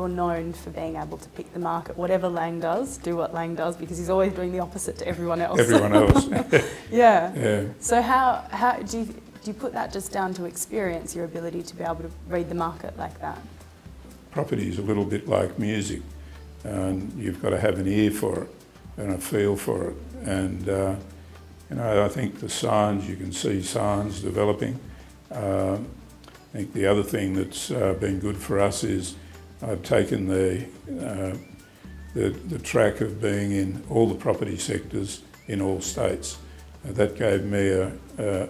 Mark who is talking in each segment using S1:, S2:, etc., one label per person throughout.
S1: you're known for being able to pick the market, whatever Lang does, do what Lang does, because he's always doing the opposite to everyone else.
S2: Everyone else.
S1: Yeah.
S2: Yeah.
S1: So how do you put that just down to experience, your ability to be able to read the market like that?
S2: Property is a little bit like music, and you've got to have an ear for it and a feel for it. And you know, I think the signs, you can see signs developing. I think the other thing that's been good for us is I've taken the track of being in all the property sectors in all states. That gave me a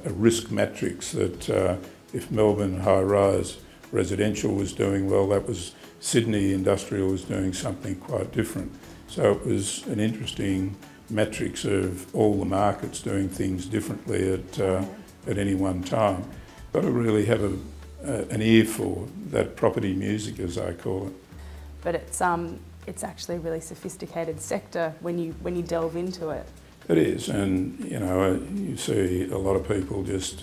S2: risk matrix that if Melbourne high-rise residential was doing well, that was Sydney industrial was doing something quite different. So it was an interesting matrix of all the markets doing things differently at any one time. Got to really have an ear for that property music, as I call it.
S1: But it's actually a really sophisticated sector when you delve into it.
S2: It is, and you know, you see a lot of people just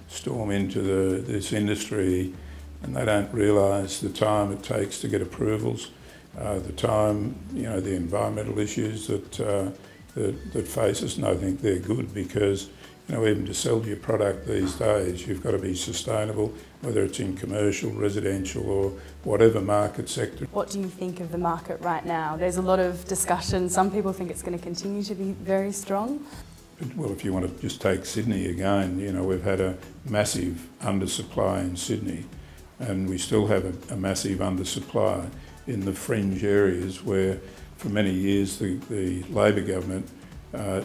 S2: storm into this industry, and they don't realise the time it takes to get approvals, the time, you know, the environmental issues that face us. And I think they're good because, you know, even to sell your product these days, you've got to be sustainable, whether it's in commercial, residential or whatever market sector.
S1: What do you think of the market right now? There's a lot of discussion. Some people think it's going to continue to be very strong.
S2: Well, if you want to just take Sydney again, you know, we've had a massive undersupply in Sydney, and we still have a massive undersupply in the fringe areas where for many years the Labor government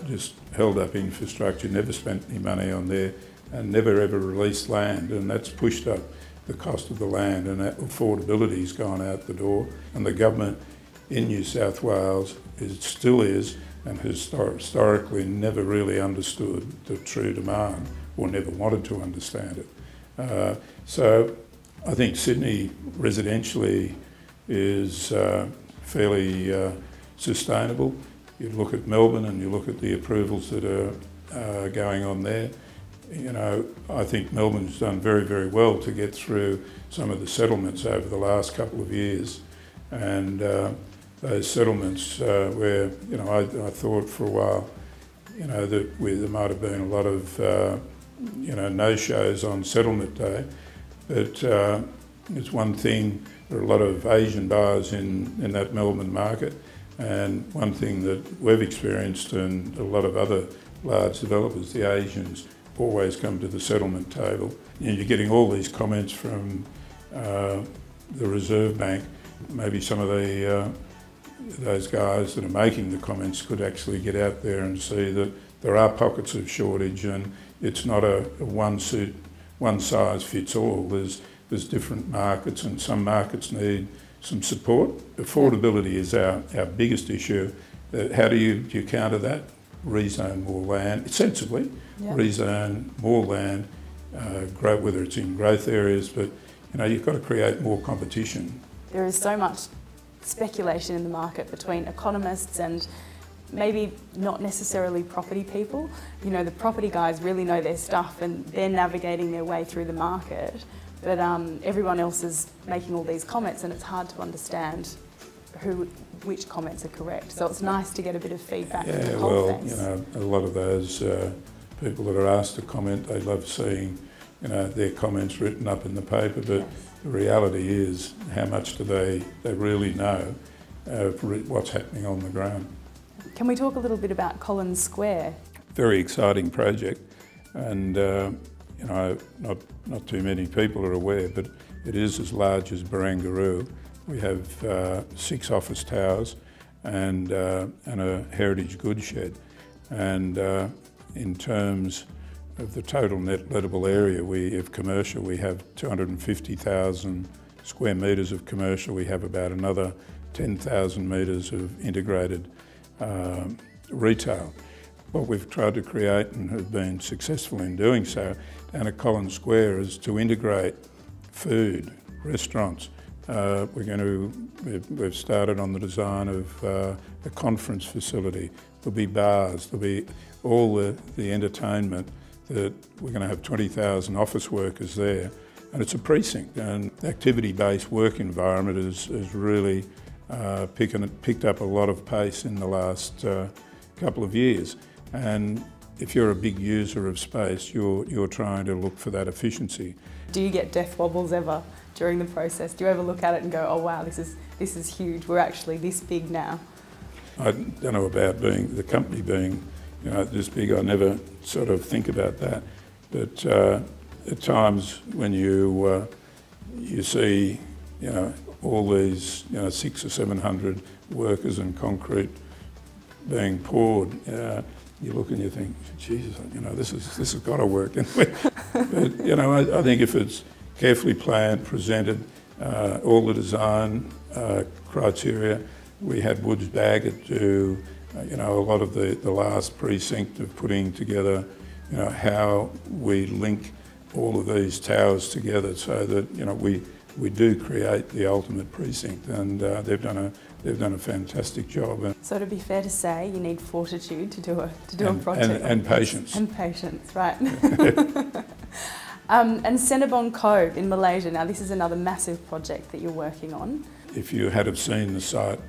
S2: just held up infrastructure, never spent any money on there and never ever released land, and that's pushed up the cost of the land, and that affordability's gone out the door. And the government in New South Wales still is and has historically never really understood the true demand or never wanted to understand it. So I think Sydney residentially is fairly sustainable. You look at Melbourne and you look at the approvals that are going on there. You know, I think Melbourne's done very, very well to get through some of the settlements over the last couple of years. And those settlements where, you know, I thought for a while, you know, that there might have been a lot of, you know, no-shows on settlement day. But it's one thing, there are a lot of Asian buyers in that Melbourne market. And one thing that we've experienced, and a lot of other large developers, the Asians always come to the settlement table. And you're getting all these comments from the Reserve Bank. Maybe some of those guys that are making the comments could actually get out there and see that there are pockets of shortage, and it's not a one size fits all. There's different markets, and some markets need some support. Affordability is our biggest issue. How do you counter that? Rezone more land, sensibly, rezone more land, whether it's in growth areas, but you know, you've got to create more competition.
S1: There is so much speculation in the market between economists and maybe not necessarily property people. You know, the property guys really know their stuff and they're navigating their way through the market. But everyone else is making all these comments, and it's hard to understand which comments are correct. So it's nice to get a bit of feedback from the whole
S2: you know, a lot of those people that are asked to comment, they love seeing, you know, their comments written up in the paper. But the reality is, how much do they really know of what's happening on the ground?
S1: Can we talk a little bit about Collins Square?
S2: Very exciting project, and you know, not too many people are aware, but it is as large as Barangaroo. We have 6 office towers and a heritage goods shed. And in terms of the total net lettable area, of commercial, we have 250,000 square metres of commercial. We have about another 10,000 metres of integrated retail. What we've tried to create, and have been successful in doing so, down at Collins Square, is to integrate food, restaurants. We've started on the design of a conference facility. There'll be bars, there'll be all the entertainment. That we're going to have 20,000 office workers there, and it's a precinct, and activity-based work environment has really picked up a lot of pace in the last couple of years. And if you're a big user of space, you're trying to look for that efficiency.
S1: Do you get death wobbles ever during the process? Do you ever look at it and go, oh wow, this is huge, we're actually this big now?
S2: I don't know about the company being this big. I never sort of think about that. But at times when you see all these 600 or 700 workers and concrete being poured, you look and you think, Jesus, this has got to work. But I think if it's carefully planned, presented, all the design criteria. We had Woods Baggett do a lot of the last precinct of putting together how we link all of these towers together so that we do create the ultimate precinct, and they've done a fantastic job.
S1: So to be fair to say, you need fortitude to do a project.
S2: And patience.
S1: And patience, right. And Cinnabon Cove in Malaysia, now this is another massive project that you're working on.
S2: If you had have seen the site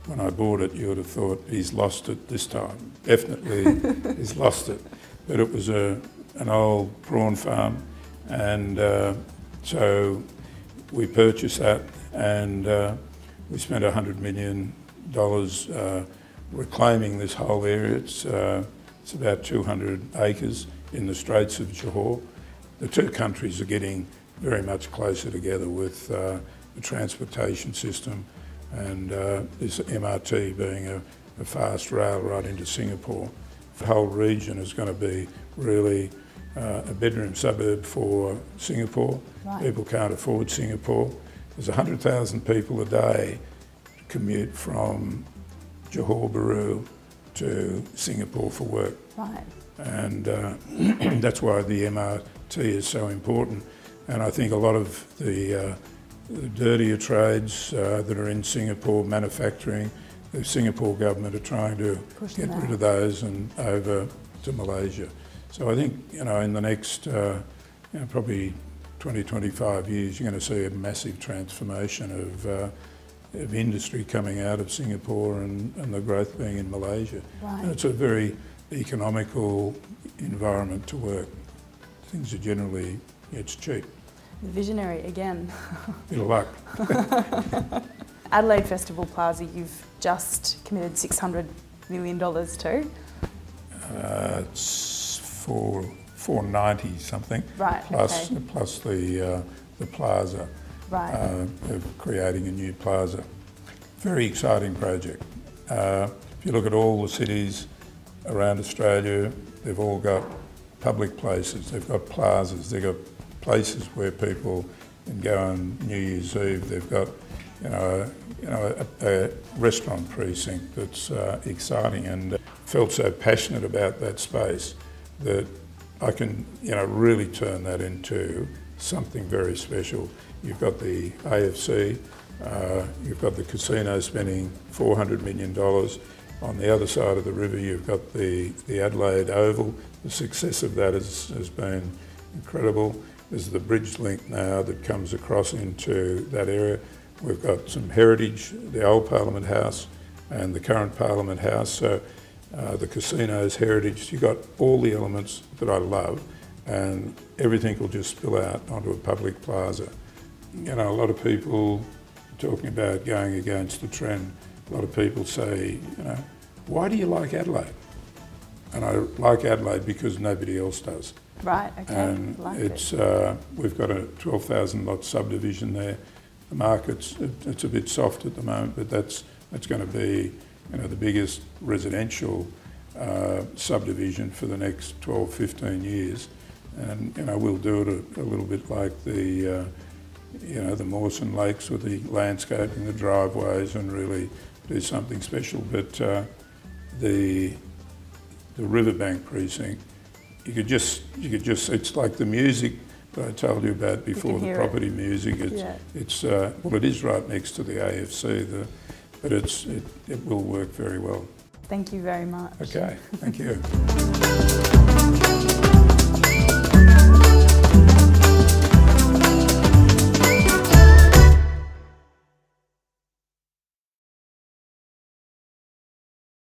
S2: when I bought it, you would have thought, he's lost it this time. Definitely he's lost it. But it was an old prawn farm, and so we purchased that, and we spent $100 million reclaiming this whole area. It's about 200 acres in the Straits of Johor. The two countries are getting very much closer together with the transportation system, and this MRT being a fast rail right into Singapore. The whole region is going to be really a bedroom suburb for Singapore.
S1: Right.
S2: People can't afford Singapore. There's 100,000 people a day commute from Johor Bahru to Singapore for work.
S1: Right.
S2: And that's why the MRT is so important. And I think a lot of the dirtier trades that are in Singapore, manufacturing, the Singapore government are trying to get rid of those and over to Malaysia. So I think, in the next probably 20, 25 years, you're going to see a massive transformation of industry coming out of Singapore and the growth being in Malaysia.
S1: Right.
S2: And it's a very economical environment to work. Things are generally, it's cheap.
S1: Visionary again.
S2: Bit of luck.
S1: Adelaide Festival Plaza, you've just committed $600 million to?
S2: It's for 490 something.
S1: Right.
S2: Plus,
S1: okay.
S2: plus the Plaza.
S1: Right.
S2: Of creating a new plaza. Very exciting project. If you look at all the cities around Australia, they've all got public places, they've got plazas, they've got places where people can go on New Year's Eve. They've got, a restaurant precinct that's exciting, and felt so passionate about that space that I can, really turn that into something very special. You've got the AFC, you've got the casino spending $400 million. On the other side of the river, you've got the Adelaide Oval. The success of that has been incredible. There's the bridge link now that comes across into that area. We've got some heritage, the old Parliament House and the current Parliament House. So the casino's heritage, you've got all the elements that I love, and everything will just spill out onto a public plaza. A lot of people talking about going against the trend. A lot of people say, why do you like Adelaide? And I like Adelaide because nobody else does.
S1: Right, okay.
S2: And we've got a 12,000 lot subdivision there. The market's it's a bit soft at the moment, but that's going to be the biggest residential subdivision for the next 12, 15 years. And we'll do it a little bit like the the Mawson Lakes with the landscaping, the driveways, and really do something special. But the Riverbank precinct, you could just it's like the music that I told you about before, the property music. It's well, it is right next to the AFC, but it will work very well.
S1: Thank you very much.
S2: Okay, thank you.